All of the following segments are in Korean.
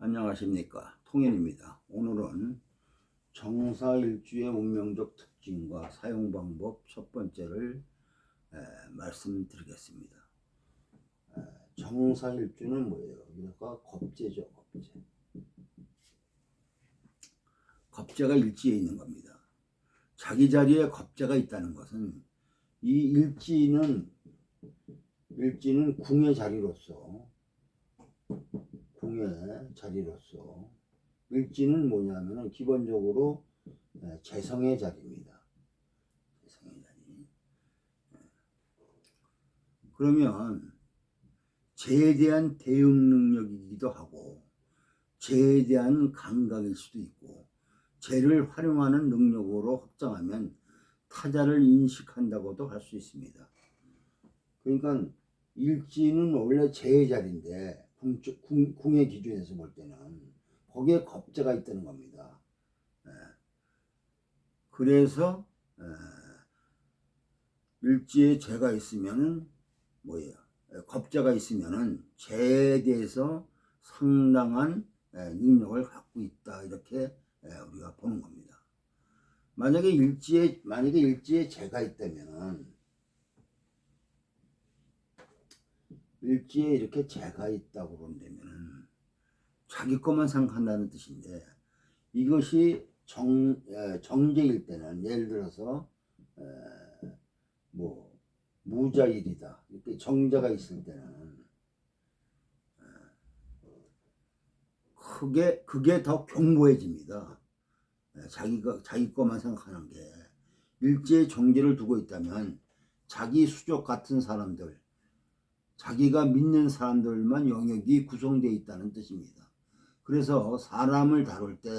안녕하십니까, 통일입니다. 오늘은 정사일주의 운명적 특징과 사용 방법 첫 번째를 말씀드리겠습니다. 정사일주는 뭐예요? 여기가 겁재죠. 겁재가 일지에 있는 겁니다. 자기 자리에 겁재가 있다는 것은 이 일지는 궁의 자리로서 일지는 뭐냐면은 기본적으로 재성의 자리입니다. 재성의 자리. 그러면 재에 대한 대응 능력이기도 하고 재에 대한 감각일 수도 있고 재를 활용하는 능력으로 확장하면 타자를 인식한다고도 할 수 있습니다. 그러니까 일지는 원래 재의 자리인데 궁의 기준에서 볼 때는 거기에 겁재가 있다는 겁니다. 그래서 일지에 재가 있으면은 뭐예요? 겁재가 있으면은 재에 대해서 상당한 능력을 갖고 있다, 이렇게 우리가 보는 겁니다. 만약에 일지에 재가 있다면, 일지에 이렇게 재가 있다고 본다면 자기 것만 생각한다는 뜻인데, 이것이 정제일 때는, 예를 들어서 뭐 무자일이다, 이렇게 정제가 있을 때는 그게 더 견고해집니다. 자기 것만 생각하는 게. 일지에 정제를 두고 있다면 자기 수족 같은 사람들, 자기가 믿는 사람들만 영역이 구성되어 있다는 뜻입니다. 그래서 사람을 다룰 때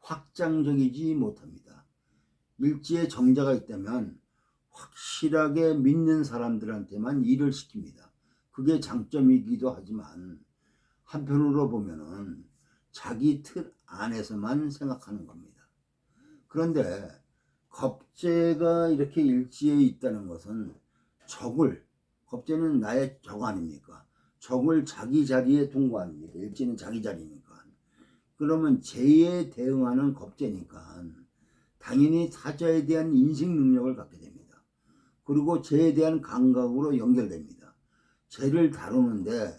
확장적이지 못합니다. 일지에 정제가 있다면 확실하게 믿는 사람들한테만 일을 시킵니다. 그게 장점이기도 하지만 한편으로 보면은 자기 틀 안에서만 생각하는 겁니다. 그런데 겁재가 이렇게 일지에 있다는 것은 겁재는 나의 적 아닙니까? 적을 자기 자리에 둔 거 아닙니까? 일지는 자기 자리니까. 그러면 재에 대응하는 겁재니까 당연히 타자에 대한 인식 능력을 갖게 됩니다. 그리고 재에 대한 감각으로 연결됩니다. 재를 다루는데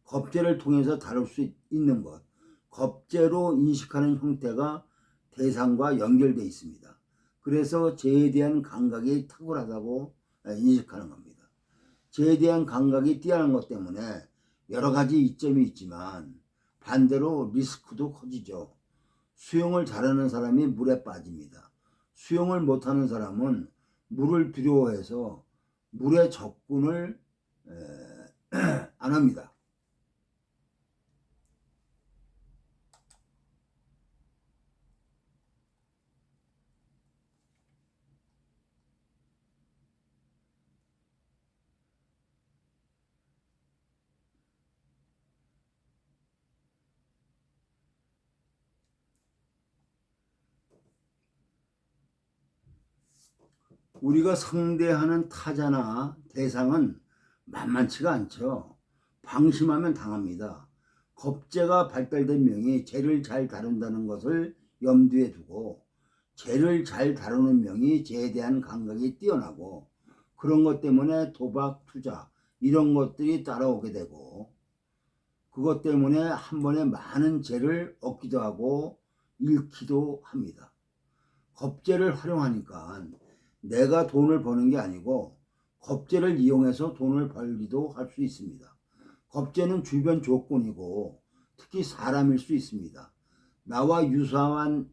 겁재를 통해서 다룰 수 있는 것, 겁재로 인식하는 형태가 대상과 연결되어 있습니다. 그래서 재에 대한 감각이 탁월하다고 인식하는 겁니다. 재에 대한 감각이 뛰어난 것 때문에 여러 가지 이점이 있지만 반대로 리스크도 커지죠. 수영을 잘하는 사람이 물에 빠집니다. 수영을 못하는 사람은 물을 두려워해서 물에 접근을 안 합니다. 우리가 상대하는 타자나 대상은 만만치가 않죠. 방심하면 당합니다. 겁재가 발달된 명이 재를 잘 다룬다는 것을 염두에 두고 재를 잘 다루는 명이 재에 대한 감각이 뛰어나고 그런 것 때문에 도박, 투자 이런 것들이 따라오게 되고 그것 때문에 한 번에 많은 재를 얻기도 하고 잃기도 합니다. 겁재를 활용하니까 내가 돈을 버는 게 아니고 겁재를 이용해서 돈을 벌기도 할 수 있습니다. 겁재는 주변 조건이고 특히 사람일 수 있습니다. 나와 유사한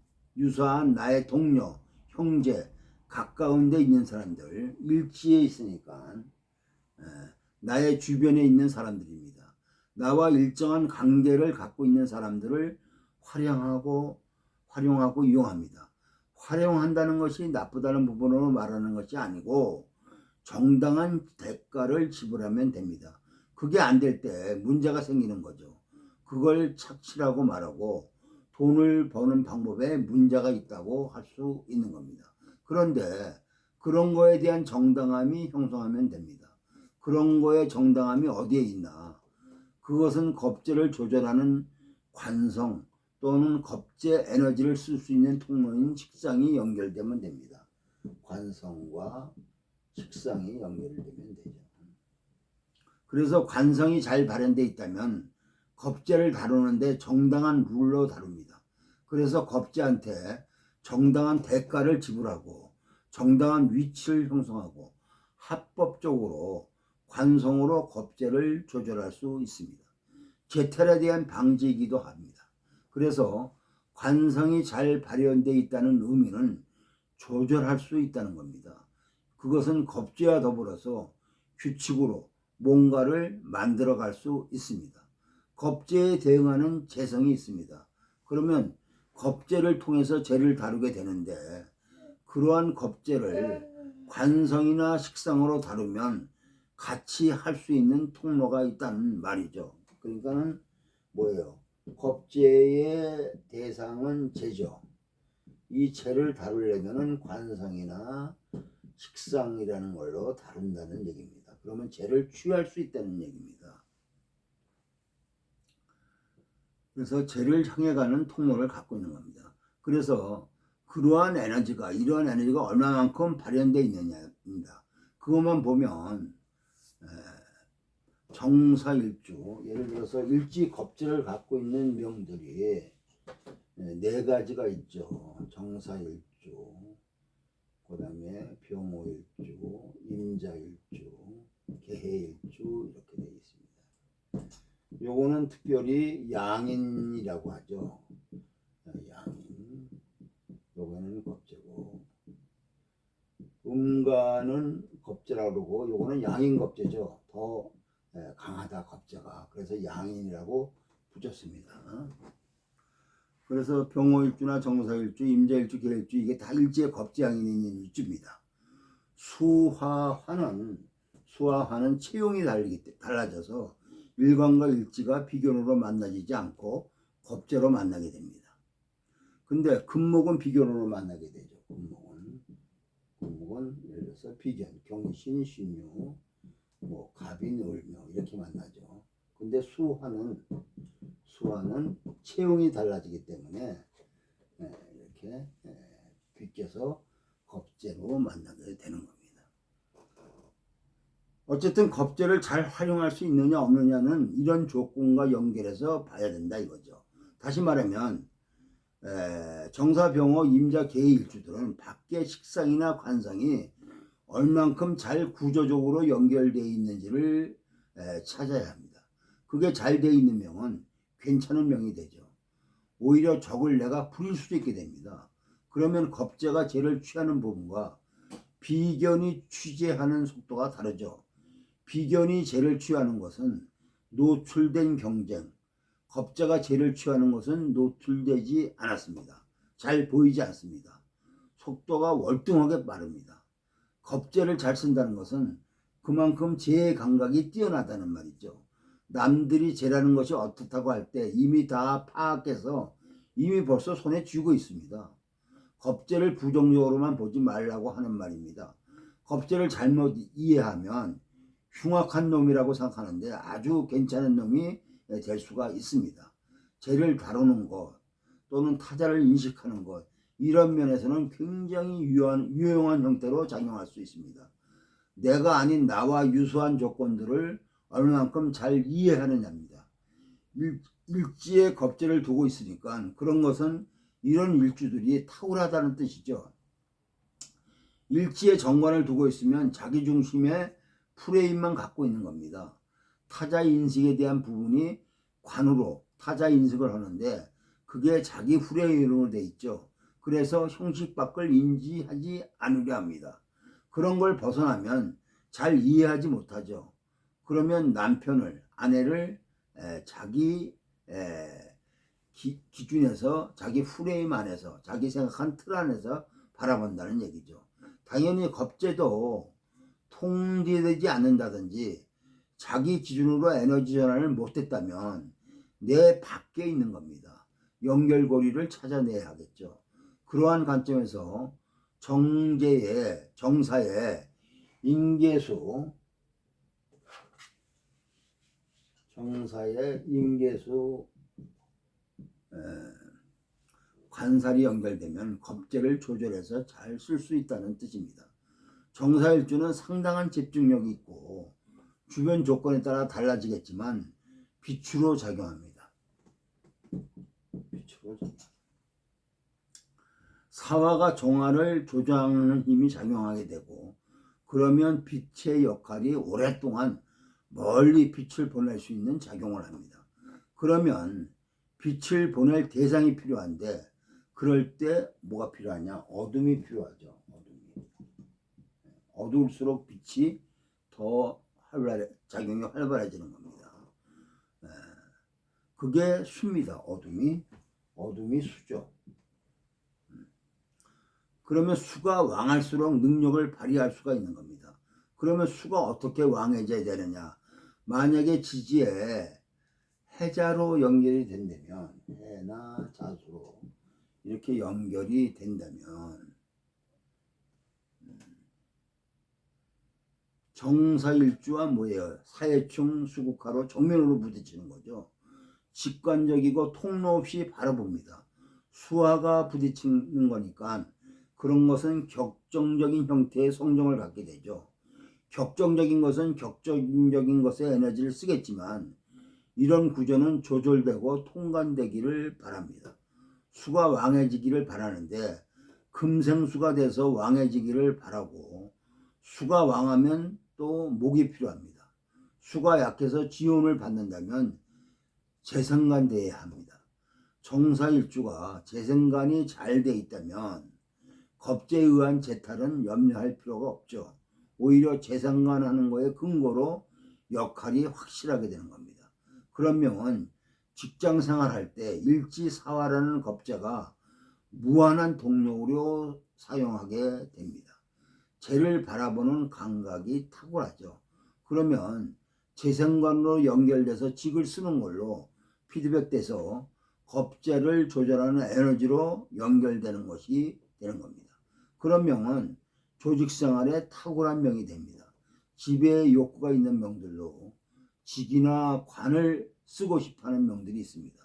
나의 동료, 형제, 가까운 데 있는 사람들, 일지에 있으니까 나의 주변에 있는 사람들입니다. 나와 일정한 관계를 갖고 있는 사람들을 활용하고 이용합니다. 활용한다는 것이 나쁘다는 부분으로 말하는 것이 아니고 정당한 대가를 지불하면 됩니다. 그게 안 될 때 문제가 생기는 거죠. 그걸 착취라고 말하고 돈을 버는 방법에 문제가 있다고 할 수 있는 겁니다. 그런데 그런 거에 대한 정당함이 형성하면 됩니다. 그런 거의 정당함이 어디에 있나? 그것은 겁재를 조절하는 관성 또는 겁제 에너지를 쓸 수 있는 통로인 식상이 연결되면 됩니다. 관성과 식상이 연결되면 되죠. 그래서 관성이 잘 발현되어 있다면 겁제를 다루는데 정당한 룰로 다룹니다. 그래서 겁제한테 정당한 대가를 지불하고 정당한 위치를 형성하고 합법적으로 관성으로 겁제를 조절할 수 있습니다. 재탈에 대한 방지이기도 합니다. 그래서 관성이 잘 발현되어 있다는 의미는 조절할 수 있다는 겁니다. 그것은 겁제와 더불어서 규칙으로 뭔가를 만들어 갈 수 있습니다. 겁제에 대응하는 재성이 있습니다. 그러면 겁제를 통해서 재를 다루게 되는데 그러한 겁제를 관성이나 식상으로 다루면 같이 할 수 있는 통로가 있다는 말이죠. 그러니까는 뭐예요? 겁제의 대상은 재죠. 이 재를 다루려면은 관성이나 식상이라는 걸로 다룬다는 얘기입니다. 그러면 재를 취할 수 있다는 얘기입니다. 그래서 재를 향해 가는 통로를 갖고 있는 겁니다. 그래서 이러한 에너지가 얼마만큼 발현되어 있느냐입니다. 그것만 보면 정사일주, 예를 들어서 일지 겁제를 갖고 있는 명들이 네 가지가 있죠. 정사일주, 그 다음에 병호일주, 임자일주, 개해일주 이렇게 되어 있습니다. 요거는 특별히 양인이라고 하죠. 양인. 요거는 겁제고, 음가는 겁제라고 그러고 요거는 양인 겁제죠. 더 강하다 겁제가. 그래서 양인이라고 붙였습니다. 그래서 병호일주나 정사일주, 임자일주, 개일주 이게 다 일지의 겁제양인이 있는 일주입니다. 수화화는 체용이 달라져서 일관과 일지가 비견으로 만나지지 않고 겁제로 만나게 됩니다. 근데 금목은 비견으로 만나게 되죠. 금목은 예를 들어서 비견, 경신, 신유, 뭐 갑인, 을묘 이렇게 만나죠. 근데 수화는 체형이 달라지기 때문에 이렇게 비껴서 겁제로 만나게 되는 겁니다. 어쨌든 겁제를 잘 활용할 수 있느냐 없느냐는 이런 조건과 연결해서 봐야 된다 이거죠. 다시 말하면 정사, 병호, 임자, 개일주들은 밖의 식상이나 관성이 얼만큼 잘 구조적으로 연결되어 있는지를 찾아야 합니다. 그게 잘 되어 있는 명은 괜찮은 명이 되죠. 오히려 적을 내가 부릴 수도 있게 됩니다. 그러면 겁제가 재를 취하는 부분과 비견이 취재하는 속도가 다르죠. 비견이 재를 취하는 것은 노출된 경쟁, 겁제가 재를 취하는 것은 노출되지 않았습니다. 잘 보이지 않습니다. 속도가 월등하게 빠릅니다. 겁제를 잘 쓴다는 것은 그만큼 재의 감각이 뛰어나다는 말이죠. 남들이 재라는 것이 어떻다고 할 때 이미 다 파악해서 이미 벌써 손에 쥐고 있습니다. 겁제를 부정적으로만 보지 말라고 하는 말입니다. 겁제를 잘못 이해하면 흉악한 놈이라고 생각하는데 아주 괜찮은 놈이 될 수가 있습니다. 재를 다루는 것 또는 타자를 인식하는 것 이런 면에서는 굉장히 유용한 형태로 작용할 수 있습니다. 내가 아닌 나와 유사한 조건들을 얼마만큼 잘 이해하느냐입니다. 일지에 겁제를 두고 있으니까 그런 것은 이런 일주들이 탁월하다는 뜻이죠. 일지에 정관을 두고 있으면 자기 중심의 프레임만 갖고 있는 겁니다. 타자 인식에 대한 부분이 관으로 타자 인식을 하는데 그게 자기 프레임으로 돼 있죠. 그래서 형식 밖을 인지하지 않으려 합니다. 그런 걸 벗어나면 잘 이해하지 못하죠. 그러면 남편을, 아내를 자기 기준에서 자기 프레임 안에서 자기 생각한 틀 안에서 바라본다는 얘기죠. 당연히 겁제도 통제되지 않는다든지 자기 기준으로 에너지 전환을 못했다면 내 밖에 있는 겁니다. 연결고리를 찾아내야 하겠죠. 그러한 관점에서 정사의 인계수 관살이 연결되면 겁재를 조절해서 잘 쓸 수 있다는 뜻입니다. 정사일주는 상당한 집중력이 있고 주변 조건에 따라 달라지겠지만 빛으로 작용합니다. 빛으로 작용. 사화가 정화를 조장하는 힘이 작용하게 되고 그러면 빛의 역할이 오랫동안 멀리 빛을 보낼 수 있는 작용을 합니다. 그러면 빛을 보낼 대상이 필요한데 그럴 때 뭐가 필요하냐? 어둠이 필요하죠. 어두울수록 빛이 더 작용이 활발해지는 겁니다. 그게 수입니다. 어둠이 수죠. 그러면 수가 왕할수록 능력을 발휘할 수가 있는 겁니다. 그러면 수가 어떻게 왕해져야 되느냐? 만약에 지지에 해자로 연결이 된다면, 해나 자수로 이렇게 연결이 된다면 정사일주와 뭐예요? 사해충 수국화로 정면으로 부딪히는 거죠. 직관적이고 통로 없이 바라봅니다. 수화가 부딪히는 거니까 그런 것은 격정적인 형태의 성정을 갖게 되죠. 격정적인 것은 격정적인 것에 에너지를 쓰겠지만 이런 구조는 조절되고 통관되기를 바랍니다. 수가 왕해지기를 바라는데 금생수가 돼서 왕해지기를 바라고 수가 왕하면 또 목이 필요합니다. 수가 약해서 지온을 받는다면 재생관돼야 합니다. 정사일주가 재생관이 잘 돼 있다면 겁재에 의한 재탈은 염려할 필요가 없죠. 오히려 재생관하는 거에 근거로 역할이 확실하게 되는 겁니다. 그러면 직장 생활할 때 일지사화라는 겁재가 무한한 동력으로 사용하게 됩니다. 재를 바라보는 감각이 탁월하죠. 그러면 재생관으로 연결돼서 직을 쓰는 걸로 피드백돼서 겁재를 조절하는 에너지로 연결되는 것이 되는 겁니다. 그런 명은 조직생활에 탁월한 명이 됩니다. 지배의 욕구가 있는 명들로 직이나 관을 쓰고 싶어하는 명들이 있습니다.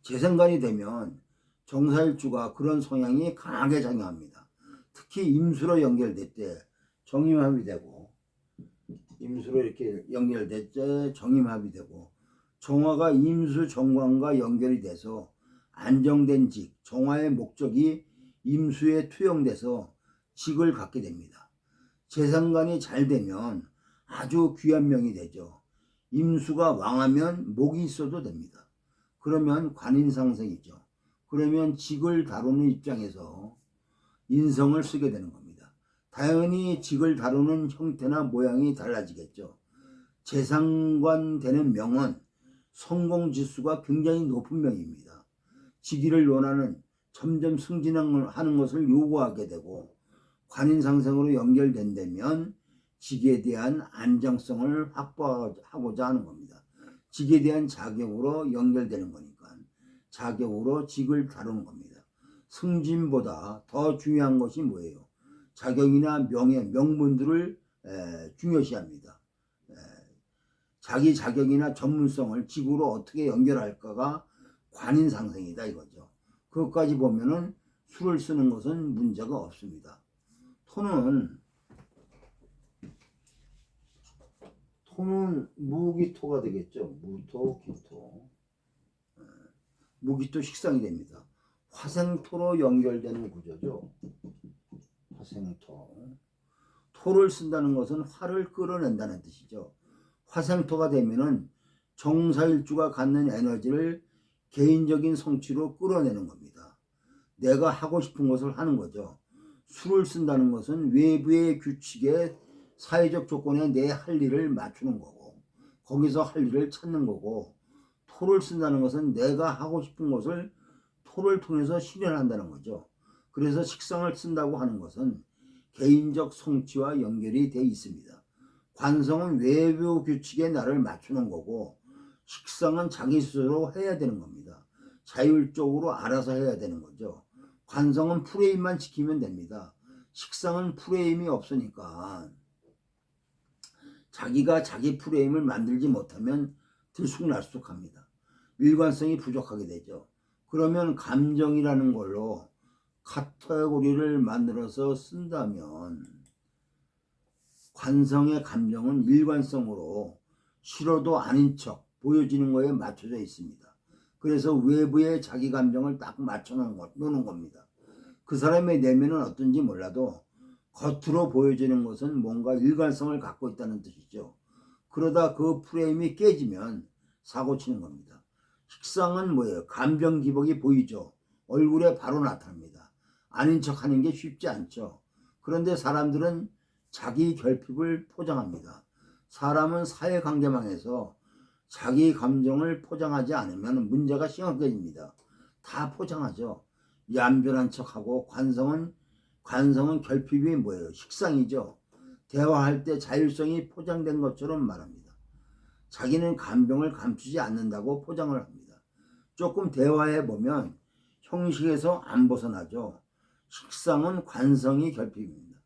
재생관이 되면 정사일주가 그런 성향이 강하게 작용합니다. 특히 임수로 연결될 때 정임합이 되고 임수로 이렇게 연결될 때 정임합이 되고 정화가 임수 정관과 연결이 돼서 안정된 직, 정화의 목적이 임수에 투영돼서 직을 갖게 됩니다. 재생관이 잘 되면 아주 귀한 명이 되죠. 임수가 왕하면 목이 있어도 됩니다. 그러면 관인상생이죠. 그러면 직을 다루는 입장에서 인성을 쓰게 되는 겁니다. 당연히 직을 다루는 형태나 모양이 달라지겠죠. 재상관 되는 명은 성공지수가 굉장히 높은 명입니다. 직위를 논하는 점점 승진하는 것을 요구하게 되고 관인상생으로 연결된다면 직에 대한 안정성을 확보하고자 하는 겁니다. 직에 대한 자격으로 연결되는 거니까 자격으로 직을 다루는 겁니다. 승진보다 더 중요한 것이 뭐예요? 자격이나 명예, 명분들을 중요시합니다. 자기 자격이나 전문성을 직으로 어떻게 연결할까가 관인상생이다 이거죠. 그것까지 보면은 수를 쓰는 것은 문제가 없습니다. 토는 무기토가 되겠죠. 무토, 기토. 무기토 식상이 됩니다. 화생토로 연결되는 구조죠. 화생토. 토를 쓴다는 것은 화를 끌어낸다는 뜻이죠. 화생토가 되면은 정사일주가 갖는 에너지를 개인적인 성취로 끌어내는 겁니다. 내가 하고 싶은 것을 하는 거죠. 수를 쓴다는 것은 외부의 규칙에 사회적 조건에 내 할 일을 맞추는 거고 거기서 할 일을 찾는 거고 토를 쓴다는 것은 내가 하고 싶은 것을 토를 통해서 실현한다는 거죠. 그래서 식상을 쓴다고 하는 것은 개인적 성취와 연결이 되어 있습니다. 관성은 외부 규칙에 나를 맞추는 거고 식상은 자기 스스로 해야 되는 겁니다. 자율적으로 알아서 해야 되는 거죠. 관성은 프레임만 지키면 됩니다. 식상은 프레임이 없으니까 자기가 자기 프레임을 만들지 못하면 들쑥날쑥합니다. 일관성이 부족하게 되죠. 그러면 감정이라는 걸로 카테고리를 만들어서 쓴다면 관성의 감정은 일관성으로 싫어도 아닌 척 보여지는 거에 맞춰져 있습니다. 그래서 외부의 자기 감정을 딱 맞춰 놓는 겁니다. 그 사람의 내면은 어떤지 몰라도 겉으로 보여지는 것은 뭔가 일관성을 갖고 있다는 뜻이죠. 그러다 그 프레임이 깨지면 사고 치는 겁니다. 식상은 뭐예요? 감정 기복이 보이죠. 얼굴에 바로 나타납니다. 아닌 척 하는 게 쉽지 않죠. 그런데 사람들은 자기 결핍을 포장합니다. 사람은 사회관계망에서 자기 감정을 포장하지 않으면 문제가 심각해집니다. 다 포장하죠. 얌전한 척하고 관성은 결핍이 뭐예요? 식상이죠. 대화할 때 자율성이 포장된 것처럼 말합니다. 자기는 감정을 감추지 않는다고 포장을 합니다. 조금 대화해 보면 형식에서 안 벗어나죠. 식상은 관성이 결핍입니다.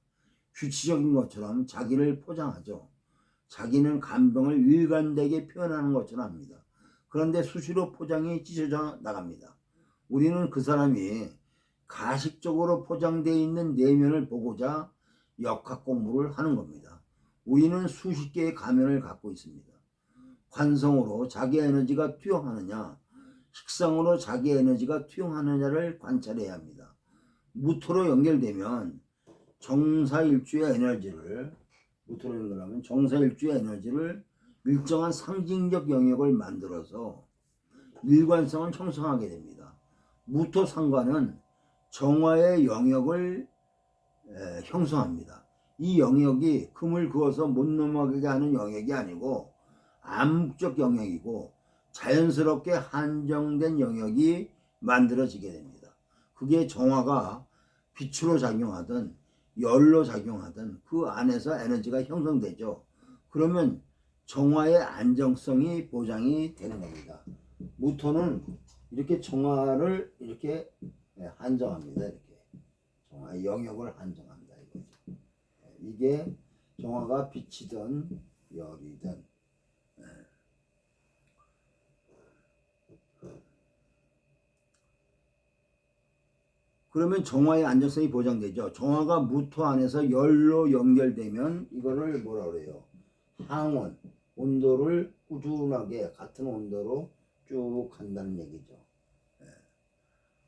규칙적인 것처럼 자기를 포장하죠. 자기는 감정을 일관되게 표현하는 것처럼 합니다. 그런데 수시로 포장이 찢어져 나갑니다. 우리는 그 사람이 가식적으로 포장되어 있는 내면을 보고자 역학 공부를 하는 겁니다. 우리는 수십 개의 가면을 갖고 있습니다. 관성으로 자기 에너지가 투영하느냐, 식상으로 자기 에너지가 투영하느냐를 관찰해야 합니다. 무토로 연결되면 정사일주의 에너지를 무토로 연결하면 정사일주의 에너지를 일정한 상징적 영역을 만들어서 일관성을 형성하게 됩니다. 무토 상관은 정화의 영역을 형성합니다. 이 영역이 금을 그어서 못 넘어가게 하는 영역이 아니고 암묵적 영역이고 자연스럽게 한정된 영역이 만들어지게 됩니다. 그게 정화가 빛으로 작용하든 열로 작용하든 그 안에서 에너지가 형성되죠. 그러면 정화의 안정성이 보장이 되는 겁니다. 무토는 이렇게 정화를 이렇게 한정합니다. 이렇게 정화의 영역을 한정합니다. 이게 정화가 빛이든 열이든. 그러면 정화의 안정성이 보장되죠. 정화가 무토 안에서 열로 연결되면 이거를 뭐라 그래요? 항원, 온도를 꾸준하게 같은 온도로 쭉 간다는 얘기죠.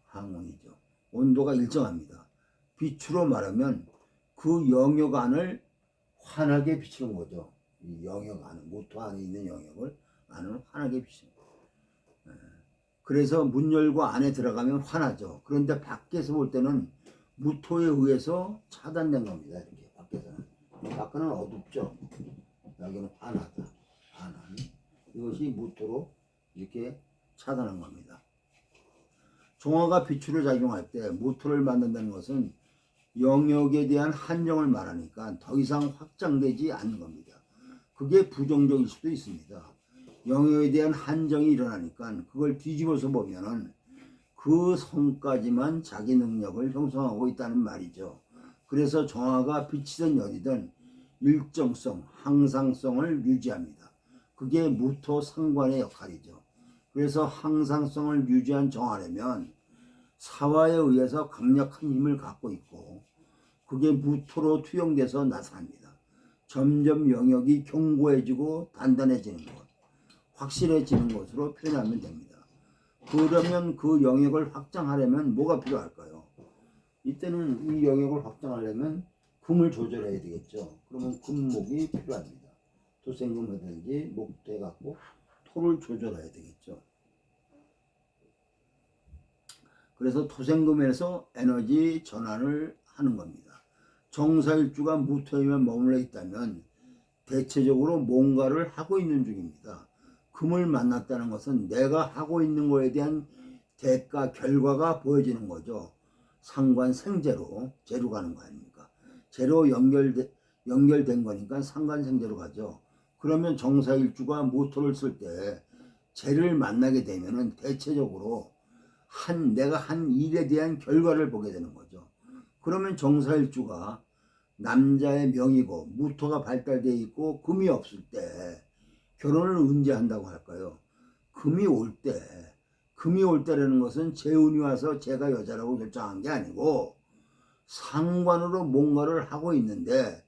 항원이죠. 온도가 일정합니다. 빛으로 말하면 그 영역 안을 환하게 비추는 거죠. 이 영역 안을, 무토 안에 있는 영역을 안을 환하게 비추는 거죠. 그래서 문 열고 안에 들어가면 환하죠. 그런데 밖에서 볼 때는 무토에 의해서 차단된 겁니다. 이렇게 밖에서는. 밖에는 어둡죠. 여기는 환하다. 환한. 이것이 무토로 이렇게 차단한 겁니다. 정화가 빛으로 작용할 때 무토를 만든다는 것은 영역에 대한 한정을 말하니까 더 이상 확장되지 않는 겁니다. 그게 부정적일 수도 있습니다. 영역에 대한 한정이 일어나니까 그걸 뒤집어서 보면은 그 선까지만 자기 능력을 형성하고 있다는 말이죠. 그래서 정화가 빛이든 열이든 일정성, 항상성을 유지합니다. 그게 무토 상관의 역할이죠. 그래서 항상성을 유지한 정화라면 사화에 의해서 강력한 힘을 갖고 있고 그게 무토로 투영돼서 나타납니다. 점점 영역이 견고해지고 단단해지는 것, 확실해지는 것으로 표현하면 됩니다. 그러면 그 영역을 확장하려면 뭐가 필요할까요? 이때는 이 영역을 확장하려면 금을 조절해야 되겠죠. 그러면 금목이 필요합니다. 토생금이든지 목도 해갖고 토를 조절해야 되겠죠. 그래서 토생금에서 에너지 전환을 하는 겁니다. 정사일주가 무토에만 머물러 있다면 대체적으로 뭔가를 하고 있는 중입니다. 금을 만났다는 것은 내가 하고 있는 거에 대한 대가, 결과가 보여지는 거죠. 상관생재로 재로 가는 거 아닙니까? 재로 연결된 거니까 상관생재로 가죠. 그러면 정사일주가 무토를 쓸 때 재를 만나게 되면은 대체적으로 내가 한 일에 대한 결과를 보게 되는 거죠. 그러면 정사일주가 남자의 명이고 무토가 발달되어 있고 금이 없을 때 결혼을 언제 한다고 할까요? 금이 올 때, 금이 올 때라는 것은 재운이 와서 제가 여자라고 결정한 게 아니고 상관으로 뭔가를 하고 있는데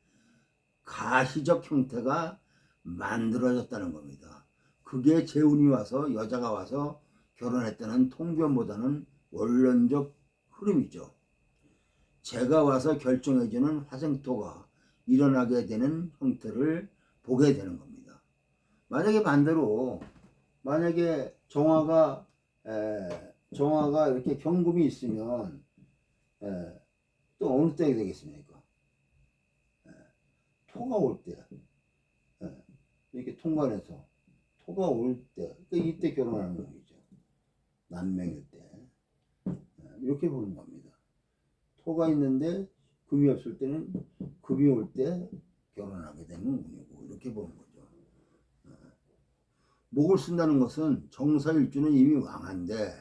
가시적 형태가 만들어졌다는 겁니다. 그게 재운이 와서 여자가 와서 결혼했다는 통변보다는 원론적 흐름이죠. 제가 와서 결정해주는 화생토가 일어나게 되는 형태를 보게 되는 겁니다. 만약에 반대로 만약에 정화가 이렇게 경금이 있으면 또 어느 때가 되겠습니까? 토가 올 때, 이렇게 통관해서 토가 올 때, 이때 결혼하는 거죠. 난명일 때 이렇게 보는 겁니다. 토가 있는데 금이 없을 때는 금이 올 때 결혼하게 되는 운이고 이렇게 보는 거죠. 목을 쓴다는 것은 정사일주는 이미 왕한데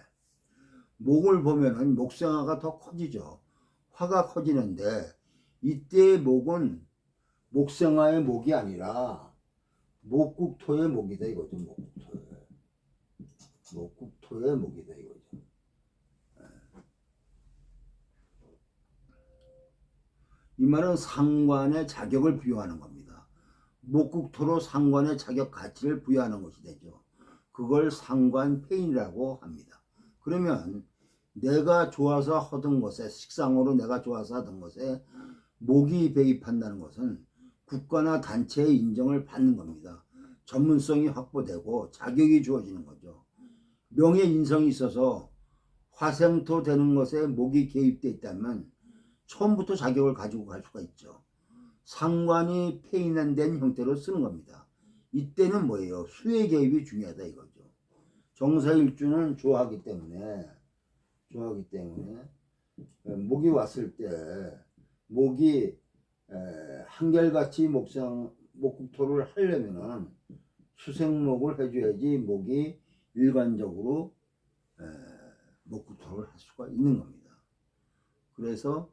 목을 보면은 목생화가 더 커지죠. 화가 커지는데 이때의 목은 목생화의 목이 아니라 목국토의 목이다 이거죠. 목국토의 목이다 이거죠. 이 말은 상관의 자격을 부여하는 겁니다. 목국토로 상관의 자격 가치를 부여하는 것이 되죠. 그걸 상관폐인이라고 합니다. 그러면 내가 좋아서 하던 것에, 식상으로 내가 좋아서 하던 것에 목이 배입한다는 것은 국가나 단체의 인정을 받는 겁니다. 전문성이 확보되고 자격이 주어지는 거죠. 명예 인성이 있어서 화생토 되는 것에 목이 개입되어 있다면 처음부터 자격을 가지고 갈 수가 있죠. 상관이 폐인된 형태로 쓰는 겁니다. 이때는 뭐예요? 수의 개입이 중요하다 이거죠. 정사일주는 좋아하기 때문에 목이 왔을 때 목이 한결같이 목국토를 하려면은 수생목을 해줘야지 목이 일관적으로 목국토를 할 수가 있는 겁니다. 그래서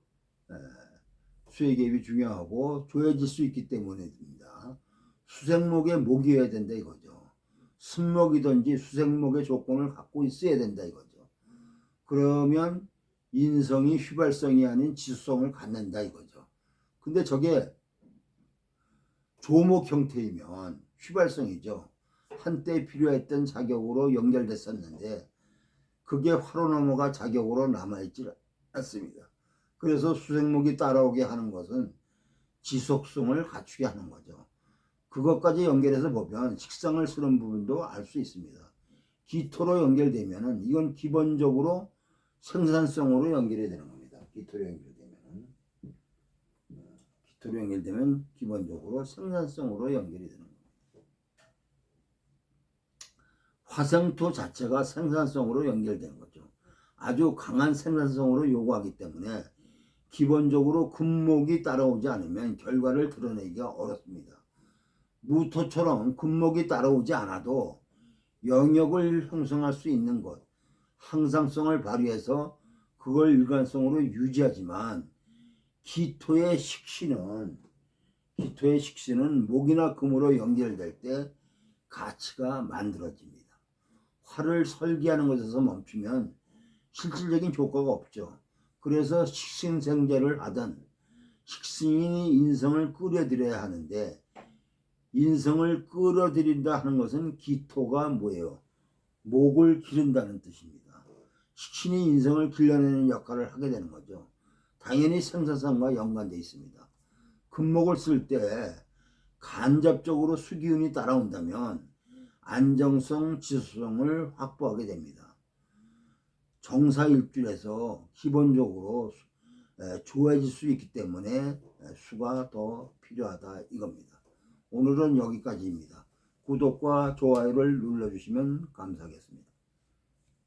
수의 개입이 중요하고 조여질 수 있기 때문입니다. 수생목에 목이어야 된다 이거죠. 순목이든지 수생목의 조건을 갖고 있어야 된다 이거죠. 그러면 인성이 휘발성이 아닌 지수성을 갖는다 이거죠. 근데 저게 조목 형태이면 휘발성이죠. 한때 필요했던 자격으로 연결됐었는데 그게 화로 넘어가 자격으로 남아있지 않습니다. 그래서 수생목이 따라오게 하는 것은 지속성을 갖추게 하는 거죠. 그것까지 연결해서 보면 식상을 쓰는 부분도 알 수 있습니다. 기토로 연결되면은 이건 기본적으로 생산성으로 연결이 되는 겁니다. 기토로 연결되면 기본적으로 생산성으로 연결이 되는 겁니다. 화생토 자체가 생산성으로 연결되는 거죠. 아주 강한 생산성으로 요구하기 때문에 기본적으로 금목이 따라오지 않으면 결과를 드러내기가 어렵습니다. 무토처럼 금목이 따라오지 않아도 영역을 형성할 수 있는 것, 항상성을 발휘해서 그걸 일관성으로 유지하지만 기토의 식신은 목이나 금으로 연결될 때 가치가 만들어집니다. 화를 설계하는 것에서 멈추면 실질적인 효과가 없죠. 그래서 식신생제를 하든 식신이 인성을 끌어들여야 하는데 인성을 끌어들인다 하는 것은 기토가 뭐예요? 목을 기른다는 뜻입니다. 식신이 인성을 길러내는 역할을 하게 되는 거죠. 당연히 생산성과 연관되어 있습니다. 금목을 쓸 때 간접적으로 수기운이 따라온다면 안정성, 지수성을 확보하게 됩니다. 정사일주에서 기본적으로 좋아질 수 있기 때문에 수가 더 필요하다 이겁니다. 오늘은 여기까지입니다. 구독과 좋아요를 눌러주시면 감사하겠습니다.